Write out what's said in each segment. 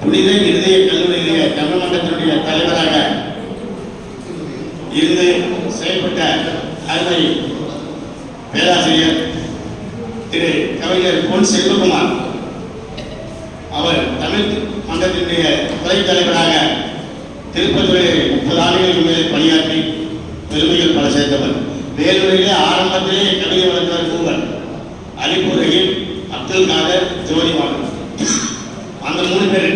புனித இருதய கல்லூரியிலே தமிழ் மன்றத்தினுடைய தலைவராக இருந்து செயல்பட்ட அருமை பேராசிரியர் திரு கவிஞர் பொன் செல்வகுமார் அவர் தமிழ் மன்றத்தினுடைய துறை தலைவராக திருப்பத்தூரில் 30 ஆண்டுகளுக்கு மேல் பணியாற்றி பெருமைகள் பல சேர்த்தவர். வேலூரிலே ஆரம்பத்திலே கவிதை வளர்த்தவர் மூவர், அலிபுரையில் அப்துல் காதர், ஜோதிவாளன். அந்த 3 பேர்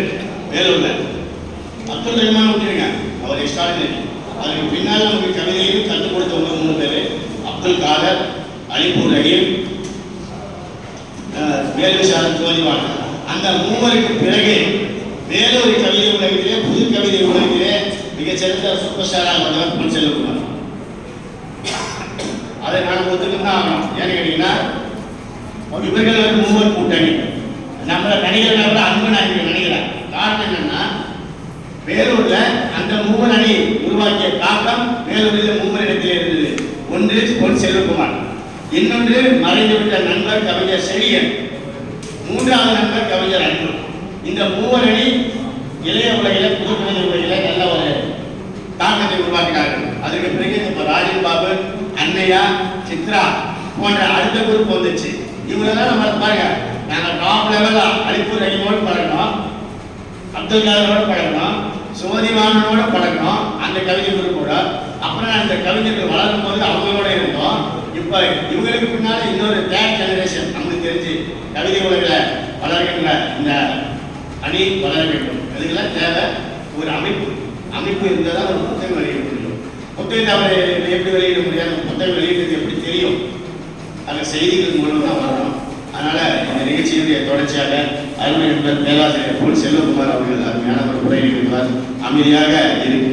வேலூர்ல. அப்துல் ரஹ்மான் விட்டுருங்க, அவர் எக்ஸ்ட்ராடினரி. அதுக்கு பின்னால் நமக்கு கவிதையும் கற்றுக் கொடுத்தவங்க 3 பேர், அப்துல் காதர், அலிபுர் ரஹீம், வேலூர் சார், ஜோதிவாளன். அந்த 3 பிறகு வேலூர் கவிதை உலகத்திலே, புது கவிதை உலகத்திலே மிகச்சிறந்த சூப்பர் ஸ்டாராக வந்தவர் பொன் செல்வகுமார். அதை நான் ஒத்துக்கிட்டு தான் ஆகணும். ஏன்னு கேட்டீங்கன்னா, இவர்கள் 3 கூட்டணி நம்மள நடிகர்களை விட அன்பு நான் நினைக்கிறேன். காரணம் என்னன்னா, வேலூர்ல அந்த 3 அணி உருவாக்கிய தாக்கம் வேலூரில் 3 இடத்திலே இருந்தது. ஒன்று பொன் செல்வகுமார், இன்னொன்று மறைந்துவிட்ட நண்பர் கவிஞர் செழியன், 3வது நண்பர் கவிஞர் அன்பு. இந்த 3 அணி இளைய உலகில, புது கவிதை உலகில நல்ல ஒரு தாக்கத்தை உருவாக்கினார்கள். அதுக்கு பிறகு இப்ப ராஜன் பாபு, அன்னையா, சித்ரா போன்ற அடுத்த குரூப் வந்துச்சு. இவங்களெல்லாம் நம்ம பாருங்க, நாங்கள் டாப் லெவலில் அலிபுர் ரஹீமோடு பழகணும், அப்துல் காதரோடு பழகணும், சோதிவானோட பழகணும், அந்த கவிதை குரூப்போட. அப்புறம் அந்த கவிஞர்கள் வளரும் போது அவங்களோட இருந்தோம். இப்போ இவங்களுக்கு பின்னால் இன்னொரு தேர்ட் ஜெனரேஷன் நமக்கு தெரிஞ்சு கவிதை உலகில் வளர்கின்ற இந்த அணி வளர வேண்டும். இதுக்கெல்லாம் தேவை ஒரு அமைப்பு. அமைப்பு இருந்தால் தான் ஒரு புத்தகம் வெளியிட முடியும். புத்தகத்தை அவர் எப்படி வெளியிட முடியாது? புத்தகம் வெளியிடுறது எப்படி தெரியும்? அந்த செய்திகள் மூலம் தான் வரணும். அதனால் இந்த நிகழ்ச்சியினுடைய தொடர்ச்சியாக அருமை பேராசிரியர் பொன் செல்வகுமார் அவர்கள் அருமையான ஒரு உரை நிகழ்வார். அமைதியாக இருக்கு.